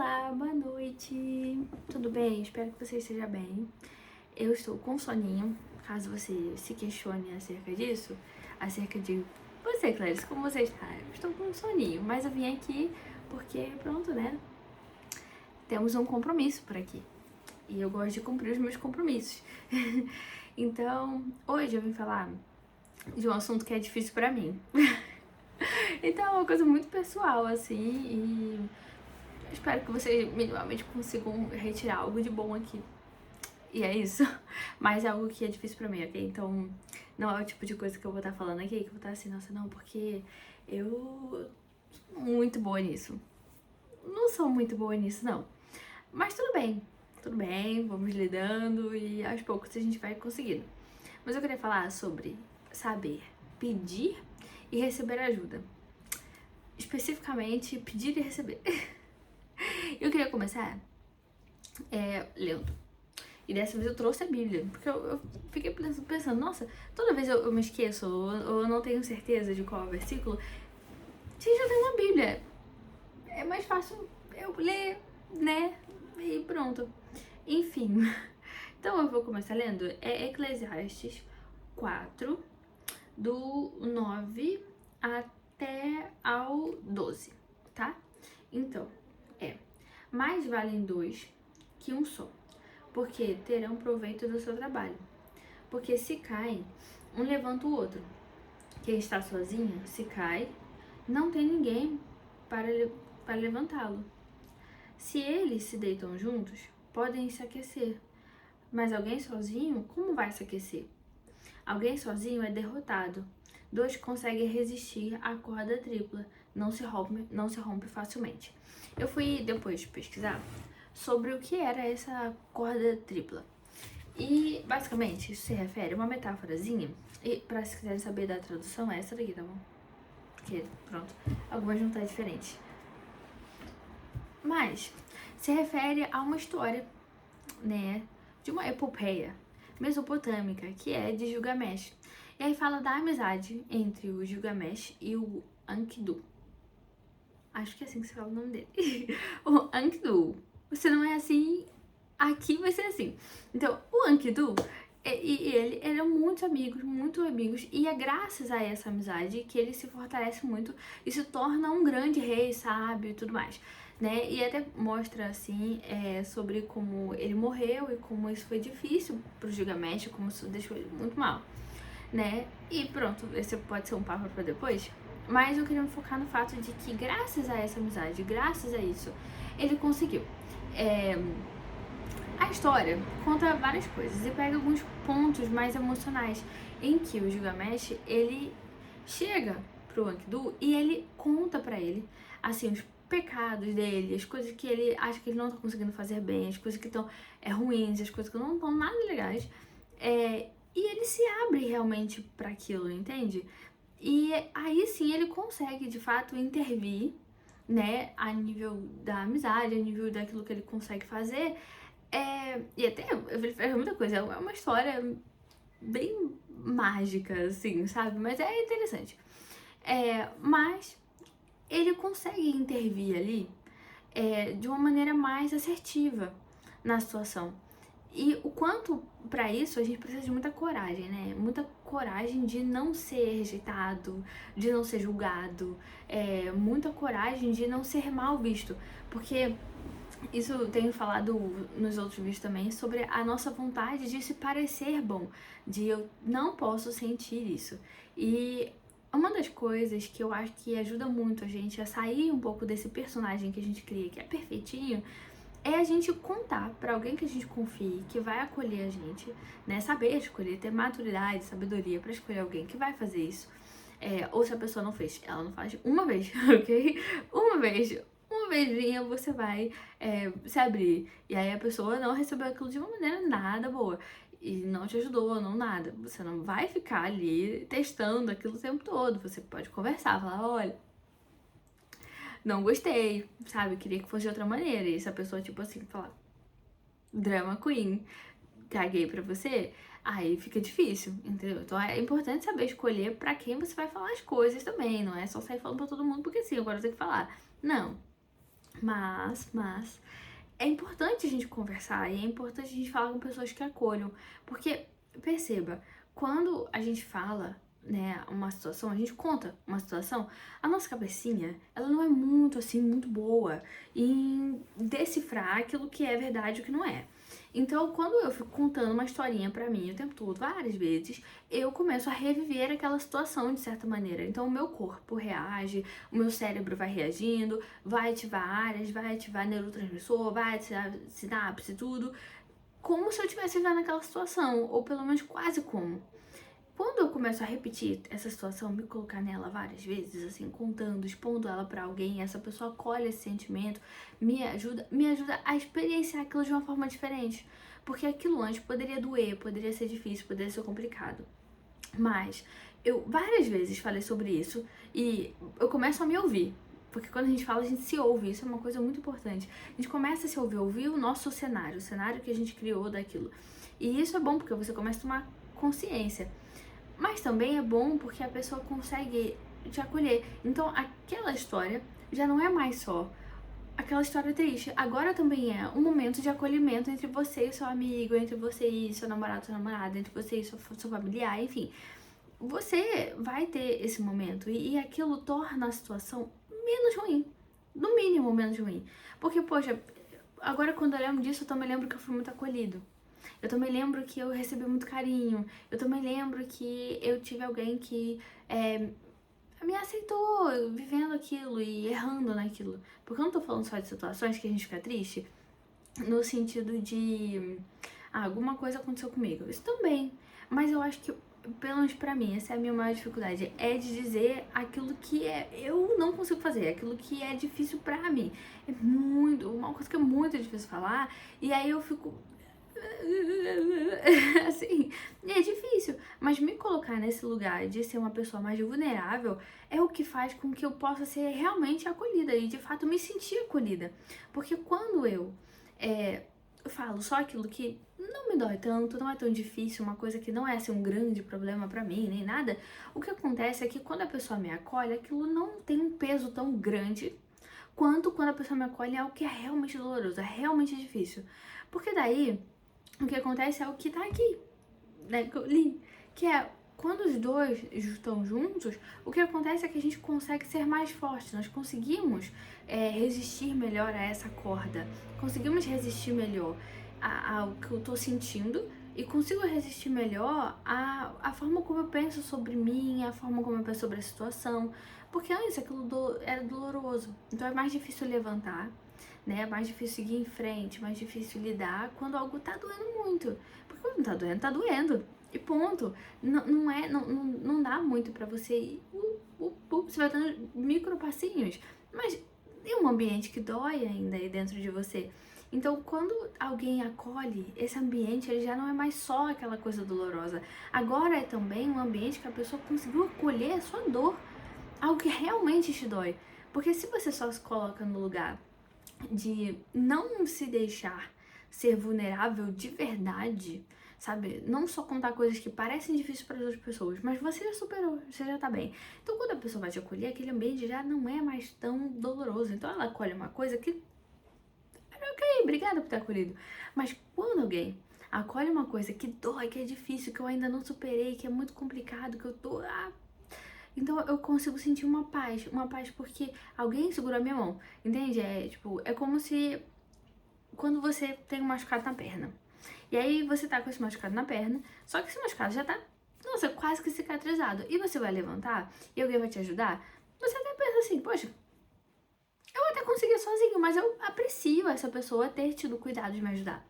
Olá, boa noite. Tudo bem? Espero que você esteja bem. Eu estou com soninho, caso você se questione acerca disso, acerca de você, Clarice, como você está? Eu estou com soninho, mas eu vim aqui porque, pronto, né? Temos um compromisso por aqui. E eu gosto de cumprir os meus compromissos. Então, hoje eu vim falar de um assunto que é difícil pra mim. Então, é uma coisa muito pessoal, assim, e espero que vocês minimamente consigam retirar algo de bom aqui. E é isso. Mas é algo que é difícil pra mim, ok? Então, não é o tipo de coisa que eu vou estar falando aqui, que eu vou estar assim, nossa, não, porque eu sou muito boa nisso. Não sou muito boa nisso, não. Mas tudo bem, vamos lidando e aos poucos a gente vai conseguindo. Mas eu queria falar sobre saber pedir e receber ajuda. Especificamente, pedir e receber. Eu queria começar lendo. E dessa vez eu trouxe a Bíblia, porque eu fiquei pensando, nossa, toda vez eu me esqueço, ou eu não tenho certeza de qual é o versículo, gente, eu tenho uma Bíblia. É mais fácil eu ler, né? E pronto. Enfim, então eu vou começar lendo. É Eclesiastes 4, do 9 até ao 12, tá? Então, mais valem dois que um só, porque terão proveito do seu trabalho. Porque se caem, um levanta o outro. Quem está sozinho, se cai, não tem ninguém para levantá-lo. Se eles se deitam juntos, podem se aquecer. Mas alguém sozinho, como vai se aquecer? Alguém sozinho é derrotado. Dois conseguem resistir à corda tripla, não se rompe facilmente. Eu fui depois pesquisar sobre o que era essa corda tripla. E basicamente isso se refere a uma metáforazinha. E pra se quiserem saber da tradução, é essa daqui, tá bom? Porque, pronto, algumas não tá diferente. Mas se refere a uma história, né, de uma epopeia mesopotâmica, que é de Gilgamesh. E aí fala da amizade entre o Gilgamesh e o Enkidu. Acho que é assim que se fala o nome dele. O Enkidu. Se não é assim, aqui vai ser assim. Então, o Enkidu e ele eram muito amigos, e é graças a essa amizade que ele se fortalece muito e se torna um grande rei, sábio e tudo mais, né? E até mostra, assim, sobre como ele morreu e como isso foi difícil pro Gilgamesh, como isso deixou ele muito mal, né? E pronto, esse pode ser um papo pra depois, mas eu queria me focar no fato de que graças a essa amizade, graças a isso, ele conseguiu. A história conta várias coisas e pega alguns pontos mais emocionais em que o Gilgamesh, ele chega pro Enkidu e ele conta pra ele, assim, os pecados dele, as coisas que ele acha que ele não tá conseguindo fazer bem, as coisas que estão ruins, as coisas que não estão nada legais, e ele se abre realmente para aquilo, entende? E aí sim ele consegue, de fato, intervir, né, a nível da amizade, a nível daquilo que ele consegue fazer. E até ele faz muita coisa, é uma história bem mágica, assim, sabe? Mas é interessante. Mas ele consegue intervir ali de uma maneira mais assertiva na situação. E o quanto para isso a gente precisa de muita coragem, né? Muita coragem de não ser rejeitado, de não ser julgado, muita coragem de não ser mal visto, porque isso eu tenho falado nos outros vídeos também sobre a nossa vontade de se parecer bom, de eu não posso sentir isso. E uma das coisas que eu acho que ajuda muito a gente a sair um pouco desse personagem que a gente cria, que é perfeitinho, é a gente contar pra alguém que a gente confie, que vai acolher a gente, né? Saber escolher, ter maturidade, sabedoria pra escolher alguém que vai fazer isso. Ou se a pessoa não fez, ela não faz uma vez, ok? Uma vezinha você vai se abrir. E aí a pessoa não recebeu aquilo de uma maneira nada boa. E não te ajudou, não nada. Você não vai ficar ali testando aquilo o tempo todo. Você pode conversar, falar, olha, não gostei, sabe? Queria que fosse de outra maneira. E se a pessoa, tipo assim, falar, drama queen, caguei pra você, aí fica difícil, entendeu? Então é importante saber escolher pra quem você vai falar as coisas também. Não é só sair falando pra todo mundo porque sim, agora eu tenho que falar. Não. Mas é importante a gente conversar e é importante a gente falar com pessoas que acolham, porque perceba, quando a gente fala, né, uma situação, a gente conta uma situação, a nossa cabecinha, ela não é muito assim, muito boa em decifrar aquilo que é verdade e o que não é. Então, quando eu fico contando uma historinha pra mim o tempo todo, várias vezes, eu começo a reviver aquela situação de certa maneira. Então, o meu corpo reage, o meu cérebro vai reagindo, vai ativar áreas, vai ativar neurotransmissor, vai ativar sinapse, tudo, como se eu estivesse vivendo aquela situação, ou pelo menos quase como. Quando eu começo a repetir essa situação, me colocar nela várias vezes, assim, contando, expondo ela pra alguém, essa pessoa acolhe esse sentimento, me ajuda a experienciar aquilo de uma forma diferente. Porque aquilo antes poderia doer, poderia ser difícil, poderia ser complicado. Mas eu várias vezes falei sobre isso e eu começo a me ouvir. Porque quando a gente fala, a gente se ouve, isso é uma coisa muito importante. A gente começa a se ouvir, ouvir o nosso cenário, o cenário que a gente criou daquilo. E isso é bom porque você começa a tomar consciência. Mas também é bom porque a pessoa consegue te acolher. Então aquela história já não é mais só aquela história triste. Agora também é um momento de acolhimento entre você e seu amigo, entre você e seu namorado, sua namorada, entre você e seu familiar, enfim. Você vai ter esse momento e aquilo torna a situação menos ruim. No mínimo, menos ruim. Porque, poxa, agora quando eu lembro disso, eu também lembro que eu fui muito acolhido. Eu também lembro que eu recebi muito carinho. Eu também lembro que eu tive alguém que me aceitou vivendo aquilo e errando naquilo. Porque eu não tô falando só de situações que a gente fica triste, no sentido de alguma coisa aconteceu comigo. Isso também. Mas eu acho que, pelo menos pra mim, essa é a minha maior dificuldade. É de dizer aquilo que eu não consigo fazer, aquilo que é difícil pra mim. É muito, uma coisa que é muito difícil falar. E aí eu fico assim, é difícil, mas me colocar nesse lugar de ser uma pessoa mais vulnerável é o que faz com que eu possa ser realmente acolhida e de fato me sentir acolhida. Porque quando eu falo só aquilo que não me dói tanto, não é tão difícil, uma coisa que não é assim, um grande problema pra mim, nem nada, o que acontece é que quando a pessoa me acolhe, aquilo não tem um peso tão grande quanto quando a pessoa me acolhe é algo que é realmente doloroso, é realmente difícil. Porque daí o que acontece é o que tá aqui, né, que eu li, que é quando os dois estão juntos, o que acontece é que a gente consegue ser mais forte, nós conseguimos resistir melhor a essa corda, conseguimos resistir melhor ao que eu tô sentindo e consigo resistir melhor à forma como eu penso sobre mim, a forma como eu penso sobre a situação, porque antes aquilo era doloroso, então é mais difícil levantar, né? É mais difícil seguir em frente, mais difícil lidar quando algo tá doendo muito. Porque quando tá doendo. E ponto. Não dá muito pra você ir. Você vai dando micro passinhos. Mas tem um ambiente que dói ainda aí dentro de você. Então, quando alguém acolhe, esse ambiente ele já não é mais só aquela coisa dolorosa. Agora é também um ambiente que a pessoa conseguiu acolher a sua dor. Algo que realmente te dói. Porque se você só se coloca no lugar de não se deixar ser vulnerável de verdade, sabe? Não só contar coisas que parecem difíceis para as outras pessoas, mas você já superou, você já tá bem. Então, quando a pessoa vai te acolher, aquele ambiente já não é mais tão doloroso. Então, ela acolhe uma coisa que, ok, obrigada por ter acolhido. Mas quando alguém acolhe uma coisa que dói, que é difícil, que eu ainda não superei, que é muito complicado, que eu tô então eu consigo sentir uma paz porque alguém segurou a minha mão, entende? É como se quando você tem um machucado na perna, e aí você tá com esse machucado na perna, só que esse machucado já tá, nossa, quase que cicatrizado, e você vai levantar, e alguém vai te ajudar, você até pensa assim, poxa, eu até consegui sozinho, mas eu aprecio essa pessoa ter tido cuidado de me ajudar.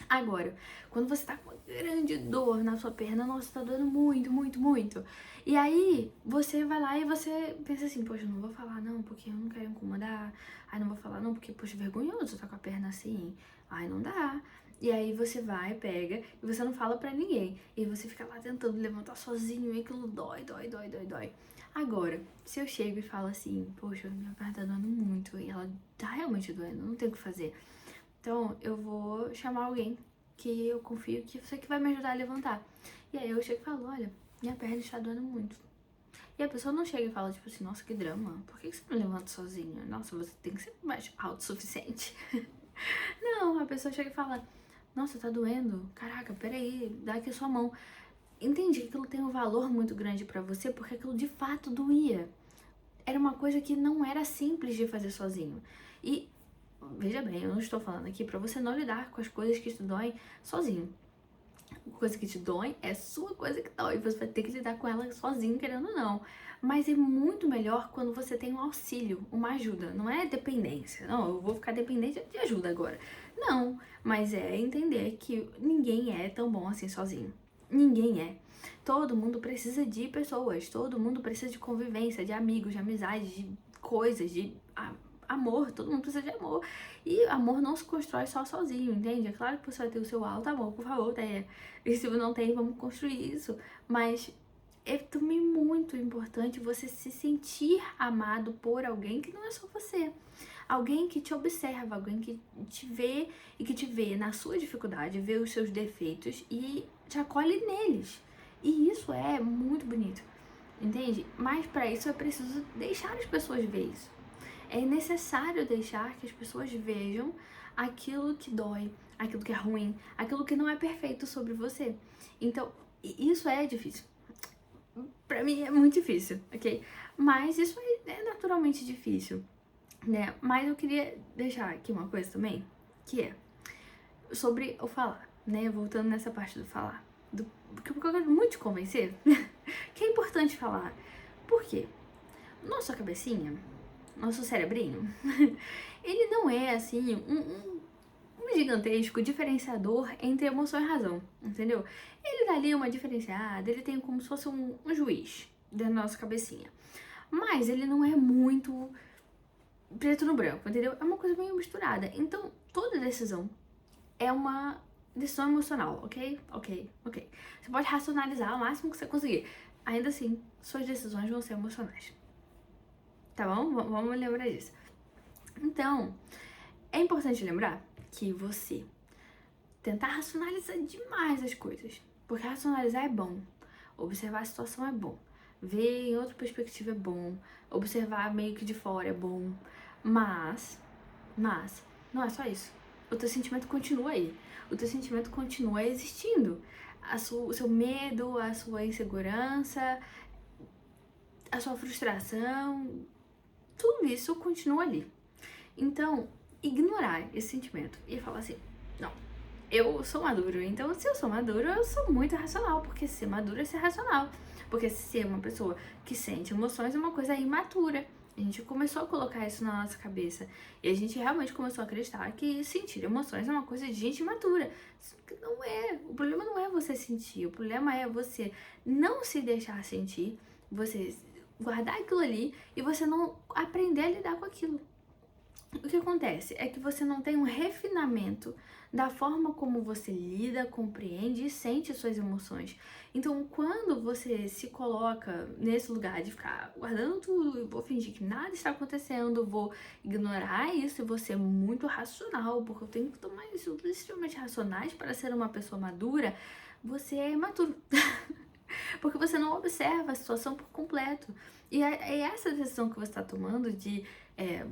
Agora, quando você tá com uma grande dor na sua perna, nossa, tá doendo muito, muito, muito. E aí, você vai lá e você pensa assim, poxa, eu não vou falar não, porque eu não quero incomodar. Ai, não vou falar não, porque, poxa, vergonhoso, tá com a perna assim. Ai, não dá. E aí você vai, pega, e você não fala pra ninguém. E você fica lá tentando levantar sozinho e aquilo dói, dói, dói, dói, dói. Agora, se eu chego e falo assim, poxa, minha perna tá doendo muito, e ela tá realmente doendo, não tem o que fazer. Então, eu vou chamar alguém que eu confio que você que vai me ajudar a levantar. E aí eu chego e falo, olha, minha perna está doendo muito. E a pessoa não chega e fala, tipo assim, nossa, que drama, por que você não levanta sozinha? Nossa, você tem que ser mais autossuficiente. Não, a pessoa chega e fala, nossa, tá doendo? Caraca, peraí, dá aqui a sua mão. Entende que aquilo tem um valor muito grande pra você, porque aquilo de fato doía. Era uma coisa que não era simples de fazer sozinho. E, veja bem, eu não estou falando aqui pra você não lidar com as coisas que te doem sozinho. A coisa que te dói é sua coisa que dói, você vai ter que lidar com ela sozinho, querendo ou não. Mas é muito melhor quando você tem um auxílio, uma ajuda. Não é dependência. Não, eu vou ficar dependente de ajuda agora. Não, mas é entender que ninguém é tão bom assim sozinho. Ninguém é. Todo mundo precisa de pessoas, todo mundo precisa de convivência, de amigos, de amizades, de coisas, de amor, todo mundo precisa de amor. E amor não se constrói só sozinho, entende? É claro que você vai ter o seu alto amor, por favor, tenha. E se não tem, vamos construir isso. Mas é também muito importante você se sentir amado por alguém que não é só você. Alguém que te observa, alguém que te vê e que te vê na sua dificuldade, vê os seus defeitos e te acolhe neles. E isso é muito bonito, entende? Mas para isso é preciso deixar as pessoas ver isso. É necessário deixar que as pessoas vejam aquilo que dói, aquilo que é ruim, aquilo que não é perfeito sobre você. Então, isso é difícil. Pra mim é muito difícil, ok? Mas isso é naturalmente difícil, né? Mas eu queria deixar aqui uma coisa também, que é sobre o falar, né? Voltando nessa parte do falar. Porque eu quero muito te convencer que é importante falar. Por quê? Nossa cabecinha, nosso cerebrinho, ele não é assim um gigantesco diferenciador entre emoção e razão, entendeu? Ele dá ali uma diferenciada, ele tem como se fosse um juiz da nossa cabecinha. Mas ele não é muito preto no branco, entendeu? É uma coisa meio misturada. Então, toda decisão é uma decisão emocional, ok? Ok. Você pode racionalizar o máximo que você conseguir. Ainda assim, suas decisões vão ser emocionais. Tá bom? Vamos lembrar disso. Então, é importante lembrar que você tentar racionalizar demais as coisas. Porque racionalizar é bom. Observar a situação é bom. Ver em outra perspectiva é bom. Observar meio que de fora é bom. Mas, não é só isso. O teu sentimento continua aí. O teu sentimento continua existindo. O seu medo, a sua insegurança, a sua frustração, tudo isso continua ali. Então, ignorar esse sentimento e falar assim, não, eu sou maduro, então se eu sou maduro, eu sou muito racional, porque ser maduro é ser racional. Porque ser uma pessoa que sente emoções é uma coisa imatura. A gente começou a colocar isso na nossa cabeça. E a gente realmente começou a acreditar que sentir emoções é uma coisa de gente imatura. Isso não é. O problema não é você sentir. O problema é você não se deixar sentir, você guardar aquilo ali e você não aprender a lidar com aquilo. O que acontece é que você não tem um refinamento da forma como você lida, compreende e sente suas emoções. Então, quando você se coloca nesse lugar de ficar guardando tudo, vou fingir que nada está acontecendo, vou ignorar isso e vou ser muito racional, porque eu tenho que tomar isso extremamente racionais para ser uma pessoa madura, você é imaturo. Porque você não observa a situação por completo. E essa decisão que você está tomando de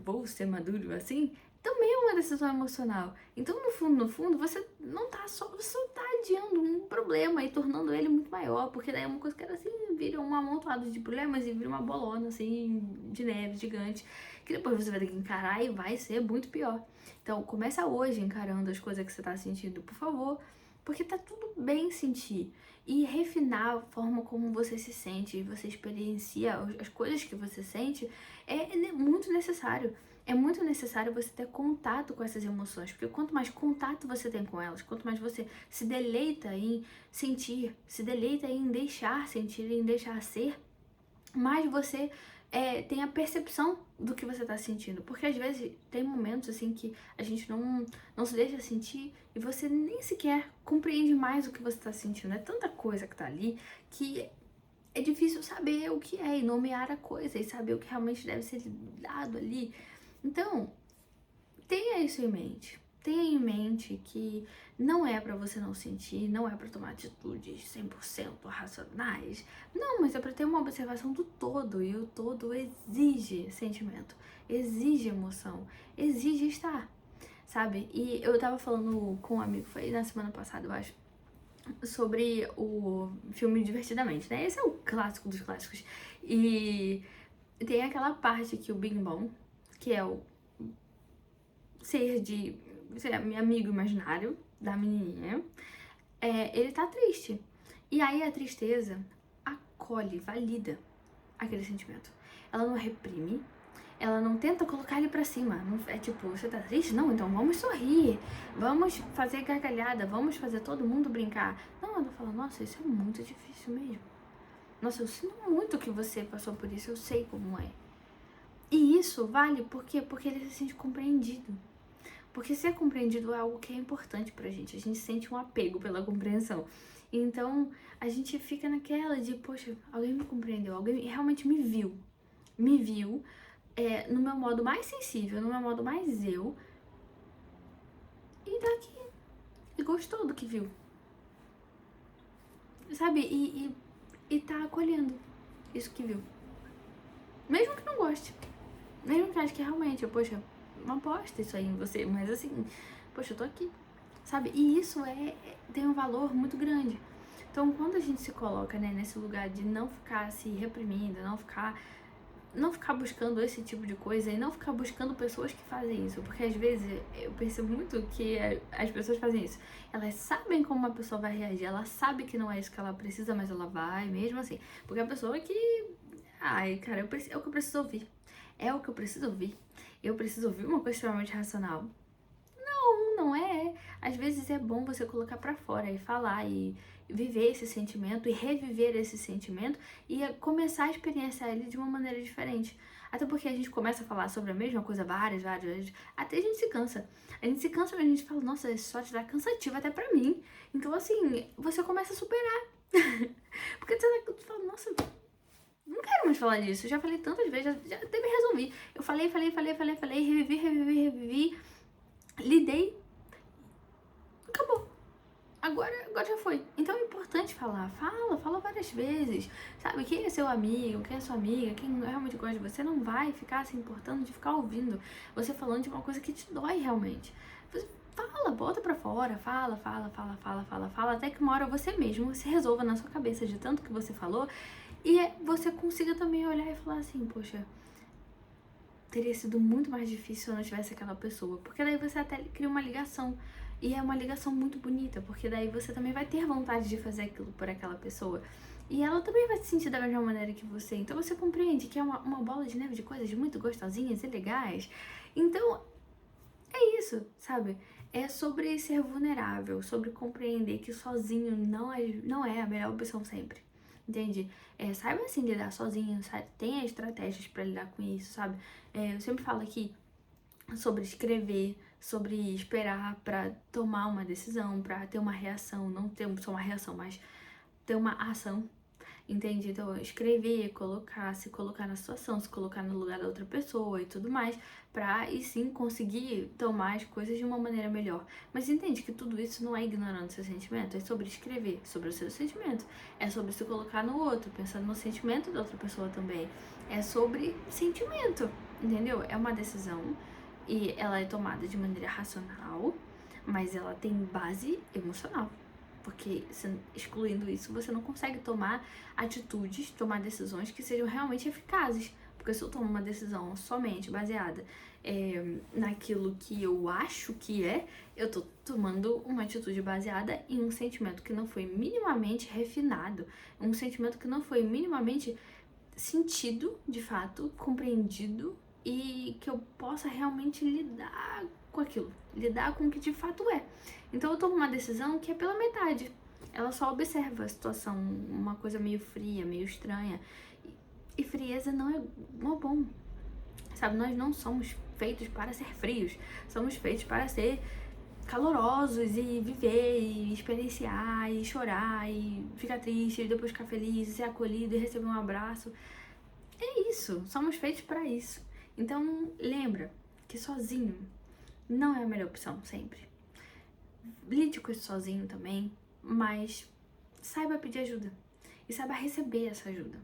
vou ser maduro assim, também é uma decisão emocional. Então, no fundo, você não tá só, você só tá adiando um problema e tornando ele muito maior, porque daí é uma coisa que era assim, vira um amontoado de problemas e vira uma bolona, assim, de neve gigante, que depois você vai ter que encarar e vai ser muito pior. Então, começa hoje encarando as coisas que você tá sentindo, por favor, porque tá tudo bem sentir. E refinar a forma como você se sente, você experiencia as coisas que você sente, é muito necessário. É muito necessário você ter contato com essas emoções, porque quanto mais contato você tem com elas, quanto mais você se deleita em sentir, se deleita em deixar sentir, em deixar ser, mais você tem a percepção do que você tá sentindo. Porque às vezes tem momentos assim que a gente não se deixa sentir e você nem sequer compreende mais o que você tá sentindo. É tanta coisa que tá ali que é difícil saber o que é e nomear a coisa e saber o que realmente deve ser dado ali. Então, tenha isso em mente. tenha em mente que não é pra você não sentir, não é pra tomar atitudes 100% racionais. Não, mas é pra ter uma observação do todo, e o todo exige sentimento, exige emoção, exige estar, sabe? E eu tava falando com um amigo, foi na semana passada, eu acho, sobre o filme Divertidamente, né? Esse é o clássico dos clássicos. E tem aquela parte que o Bing Bong, que é o ser de, sei lá, meu amigo imaginário da menininha, ele tá triste. E aí a tristeza acolhe, valida aquele sentimento. Ela não reprime, ela não tenta colocar ele pra cima. Não, é tipo, você tá triste? Não, então vamos sorrir, vamos fazer gargalhada, vamos fazer todo mundo brincar. Não, ela fala, nossa, isso é muito difícil mesmo. Nossa, eu sinto muito que você passou por isso, eu sei como é. E isso vale por quê? Porque ele se sente compreendido. Porque ser compreendido é algo que é importante pra gente. A gente sente um apego pela compreensão. Então, a gente fica naquela de, poxa, alguém me compreendeu, alguém realmente me viu. Me viu no meu modo mais sensível, no meu modo mais eu. E daqui, e gostou do que viu. Sabe? E tá acolhendo isso que viu. Mesmo que não goste. Mesmo que ache que realmente, poxa, não posta isso aí em você, mas assim, poxa, eu tô aqui, sabe? E isso tem um valor muito grande. Então, quando a gente se coloca, né, nesse lugar de não ficar se reprimindo, não ficar buscando esse tipo de coisa e não ficar buscando pessoas que fazem isso, porque às vezes eu percebo muito que as pessoas fazem isso. Elas sabem como uma pessoa vai reagir, ela sabe que não é isso que ela precisa, mas ela vai mesmo assim, porque a pessoa que, ai, cara, é o que eu preciso ouvir. É o que eu preciso ouvir. Eu preciso ouvir uma coisa extremamente racional. Não é. Às vezes é bom você colocar pra fora e falar e viver esse sentimento e reviver esse sentimento e começar a experienciar ele de uma maneira diferente. Até porque a gente começa a falar sobre a mesma coisa várias vezes, até a gente se cansa. A gente se cansa, mas a gente fala, nossa, isso só te dá cansativo até pra mim. Então, assim, você começa a superar. Porque você fala, nossa, não quero mais falar disso. Eu já falei tantas vezes, já até me resolvi. Eu falei, revivi, lidei, acabou. Agora já foi. Então é importante falar. Fala várias vezes. Sabe, quem é seu amigo, quem é sua amiga, quem realmente gosta de você, não vai ficar se importando de ficar ouvindo você falando de uma coisa que te dói realmente. Você fala, bota pra fora, fala, até que uma hora você mesmo se resolva na sua cabeça de tanto que você falou e você consiga também olhar e falar assim, poxa, teria sido muito mais difícil se eu não tivesse aquela pessoa. Porque daí você até cria uma ligação. E é uma ligação muito bonita, porque daí você também vai ter vontade de fazer aquilo por aquela pessoa. E ela também vai se sentir da mesma maneira que você. Então você compreende que é uma bola de neve de coisas muito gostosinhas e legais. Então, é isso, sabe? É sobre ser vulnerável, sobre compreender que sozinho não é a melhor opção sempre. Entende? Saiba assim lidar sozinho, sabe? Tenha estratégias pra lidar com isso, sabe? Eu sempre falo aqui sobre escrever, sobre esperar pra tomar uma decisão, pra ter uma reação, não ter só uma reação, mas ter uma ação, entende? Então, escrever, se colocar na situação, se colocar no lugar da outra pessoa e tudo mais, pra e sim conseguir tomar as coisas de uma maneira melhor. Mas entende que tudo isso não é ignorando seu sentimento, é sobre escrever, sobre o seu sentimento, é sobre se colocar no outro, pensando no sentimento da outra pessoa também, é sobre sentimento, entendeu? É uma decisão e ela é tomada de maneira racional, mas ela tem base emocional. Porque excluindo isso, você não consegue tomar atitudes, tomar decisões que sejam realmente eficazes. Porque se eu tomo uma decisão somente baseada naquilo que eu acho que eu tô tomando uma atitude baseada em um sentimento que não foi minimamente refinado, um sentimento que não foi minimamente sentido, de fato, compreendido e que eu possa realmente lidar com aquilo, lidar com o que de fato é. Então eu tomo uma decisão que é pela metade. Ela só observa a situação, uma coisa meio fria, meio estranha. E frieza não é bom. Sabe, nós não somos feitos para ser frios. Somos feitos para ser calorosos e viver e experienciar e chorar e ficar triste e depois ficar feliz e ser acolhido e receber um abraço. É isso, somos feitos para isso. Então lembra que sozinho não é a melhor opção sempre. Lide com isso sozinho também, mas saiba pedir ajuda e saiba receber essa ajuda.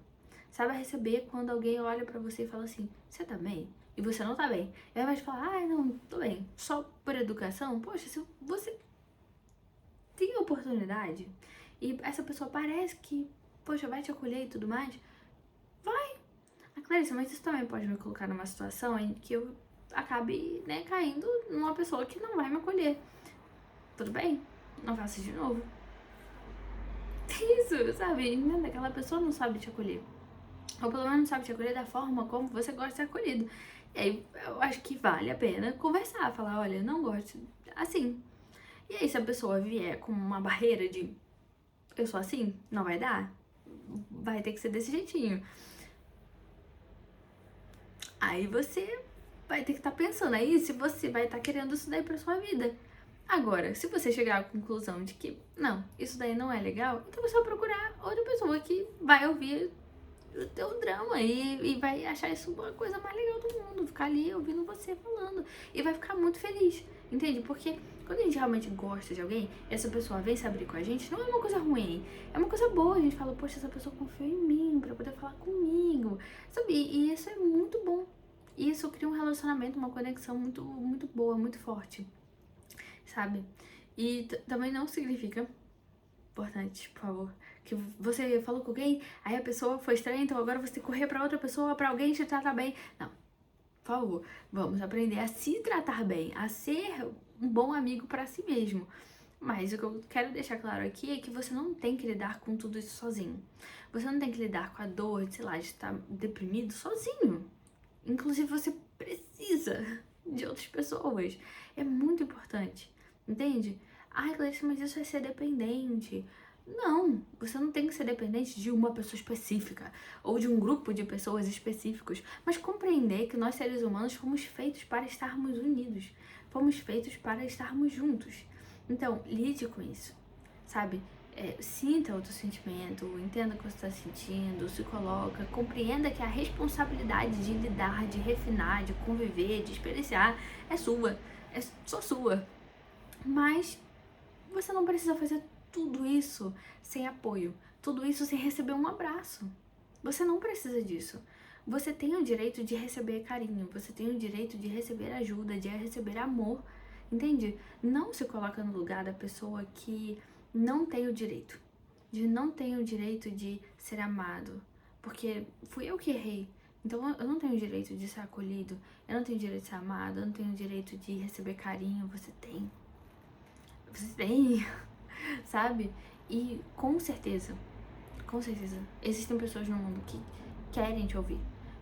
Saiba receber quando alguém olha pra você e fala assim, você tá bem? E você não tá bem. E ao invés de falar, não, tô bem, só por educação, poxa, se você tem a oportunidade e essa pessoa parece que, poxa, vai te acolher e tudo mais, vai. Clarissa, mas isso também pode me colocar numa situação em que eu acabe, né, caindo numa pessoa que não vai me acolher. Tudo bem, não faça de novo. Isso, sabe? Aquela pessoa não sabe te acolher. Ou pelo menos não sabe te acolher da forma como você gosta de ser acolhido. E aí eu acho que vale a pena conversar, falar, olha, não gosto assim. E aí se a pessoa vier com uma barreira de eu sou assim, não vai dar, vai ter que ser desse jeitinho. Aí você vai ter que estar pensando aí se você vai estar querendo isso daí pra sua vida. Agora, se você chegar à conclusão de que não, isso daí não é legal, então você vai procurar outra pessoa que vai ouvir o teu drama e vai achar isso uma coisa mais legal do mundo, ficar ali ouvindo você falando e vai ficar muito feliz, entende? Porque quando a gente realmente gosta de alguém, essa pessoa vem se abrir com a gente, não é uma coisa ruim, é uma coisa boa. A gente fala, poxa, essa pessoa confiou em mim pra poder falar comigo, sabe? E isso é muito bom. E isso cria um relacionamento, uma conexão muito, muito boa, muito forte, sabe? E também não significa, importante, por favor, que você falou com alguém, aí a pessoa foi estranha, então agora você tem que correr pra outra pessoa, pra alguém te tratar bem. Não, por favor, vamos aprender a se tratar bem, a ser um bom amigo pra si mesmo. Mas o que eu quero deixar claro aqui é que você não tem que lidar com tudo isso sozinho. Você não tem que lidar com a dor, sei lá, de estar deprimido sozinho. Inclusive você precisa de outras pessoas. É muito importante, entende? Ai, Clarissa, mas isso é ser dependente. Não, você não tem que ser dependente de uma pessoa específica ou de um grupo de pessoas específicos, mas compreender que nós seres humanos fomos feitos para estarmos unidos, fomos feitos para estarmos juntos. Então, lide com isso, sabe? Sinta o teu sentimento, entenda o que você está sentindo, se coloca, compreenda que a responsabilidade de lidar, de refinar, de conviver, de experienciar é sua, é só sua. Mas você não precisa fazer tudo isso sem apoio, tudo isso sem receber um abraço. Você não precisa disso. Você tem o direito de receber carinho, você tem o direito de receber ajuda, de receber amor, entende? Não se coloca no lugar da pessoa que não tem o direito, de ser amado, porque fui eu que errei. Então eu não tenho o direito de ser acolhido, eu não tenho o direito de ser amado, eu não tenho o direito de receber carinho. Você tem, sabe? E com certeza, existem pessoas no mundo que querem te ouvir,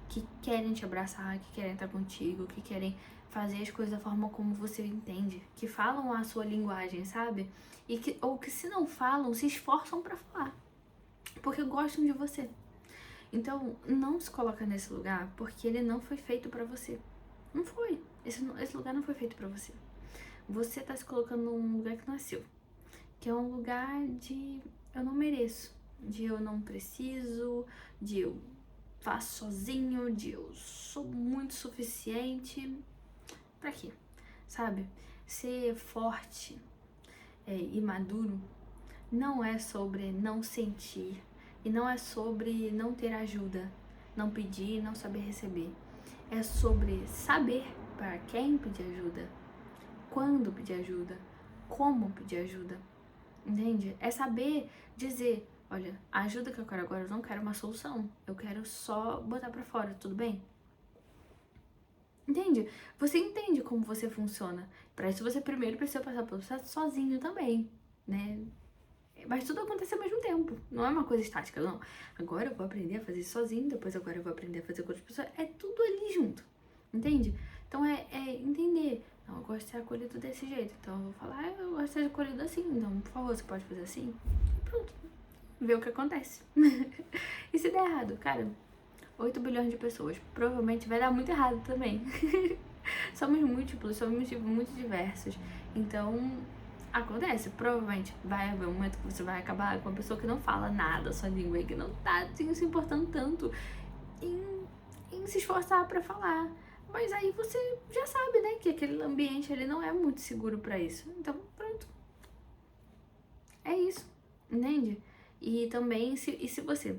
que querem te abraçar, que querem estar contigo, que querem fazer as coisas da forma como você entende, que falam a sua linguagem, sabe? Ou que se não falam, se esforçam pra falar, porque gostam de você. Então, não se coloca nesse lugar porque ele não foi feito pra você. Não foi. Esse lugar não foi feito pra você. Você tá se colocando num lugar que não é seu, que é um lugar de eu não mereço, de eu não preciso, de eu faço sozinho, de eu sou muito suficiente. Pra quê? Sabe? Ser forte e maduro não é sobre não sentir e não é sobre não ter ajuda, não pedir, não saber receber. É sobre saber para quem pedir ajuda, quando pedir ajuda, como pedir ajuda, entende? É saber dizer, olha, a ajuda que eu quero agora, eu não quero uma solução, eu quero só botar pra fora, tudo bem? Entende? Você entende como você funciona. Para isso você primeiro precisa passar pelo processo sozinho também, né? Mas tudo acontece ao mesmo tempo, não é uma coisa estática, não. Agora eu vou aprender a fazer isso sozinho, depois agora eu vou aprender a fazer com outras pessoas, é tudo ali junto, entende? Então é entender, não, eu gosto de ser acolhido desse jeito, então eu vou falar, eu gosto de ser acolhido assim, então por favor, você pode fazer assim? E pronto, ver o que acontece. E se der errado, cara, 8 bilhões de pessoas, provavelmente vai dar muito errado também. Somos múltiplos, somos tipo, muito diversos, então acontece, provavelmente vai haver um momento que você vai acabar com uma pessoa que não fala nada a sua língua e que não tá assim, se importando tanto em se esforçar pra falar, Mas aí você já sabe, né, que aquele ambiente ele não é muito seguro pra isso. Então, pronto. É isso, entende? E também, se você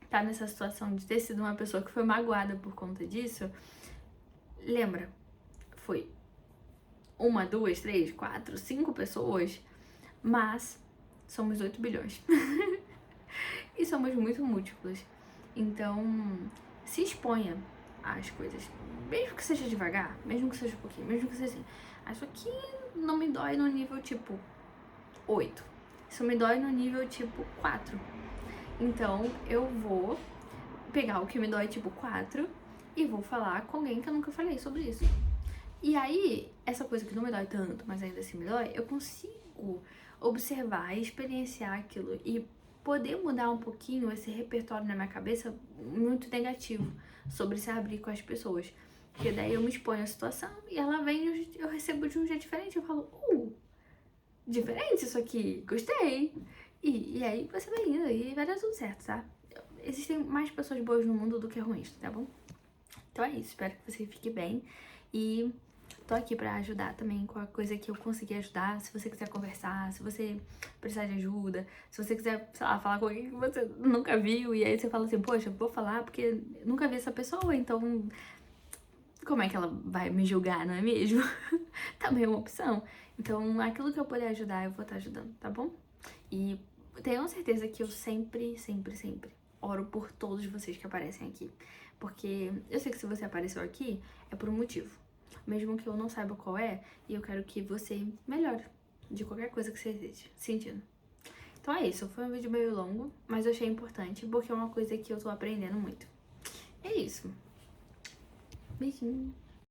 tá nessa situação de ter sido uma pessoa que foi magoada por conta disso, lembra, foi uma, duas, três, quatro, cinco pessoas, mas somos 8 bilhões. E somos muito múltiplos. Então, se exponha às coisas. Mesmo que seja devagar, mesmo que seja um pouquinho, mesmo que seja assim. Isso aqui não me dói no nível tipo 8. Isso me dói no nível tipo 4. Então, eu vou pegar o que me dói tipo 4 e vou falar com alguém que eu nunca falei sobre isso. E aí, essa coisa que não me dói tanto, mas ainda assim me dói, eu consigo observar e experienciar aquilo e poder mudar um pouquinho esse repertório na minha cabeça muito negativo sobre se abrir com as pessoas. Porque daí eu me exponho à situação e ela vem e eu recebo de um jeito diferente. Eu falo, diferente isso aqui, gostei. E aí você vai indo e vai dar tudo certo, tá? Existem mais pessoas boas no mundo do que ruins, tá bom? Então é isso, espero que você fique bem e tô aqui pra ajudar também com a coisa que eu consegui ajudar. Se você quiser conversar, se você precisar de ajuda, se você quiser, sei lá, falar com alguém que você nunca viu e aí você fala assim, poxa, vou falar porque nunca vi essa pessoa, então como é que ela vai me julgar, não é mesmo? Também é uma opção. Então, aquilo que eu puder ajudar, eu vou estar ajudando, tá bom? E tenham certeza que eu sempre, sempre, sempre oro por todos vocês que aparecem aqui. Porque eu sei que se você apareceu aqui, é por um motivo. Mesmo que eu não saiba qual é, e eu quero que você melhore de qualquer coisa que você esteja sentindo. Então é isso, foi um vídeo meio longo, mas eu achei importante porque é uma coisa que eu tô aprendendo muito. É isso. Beijinho.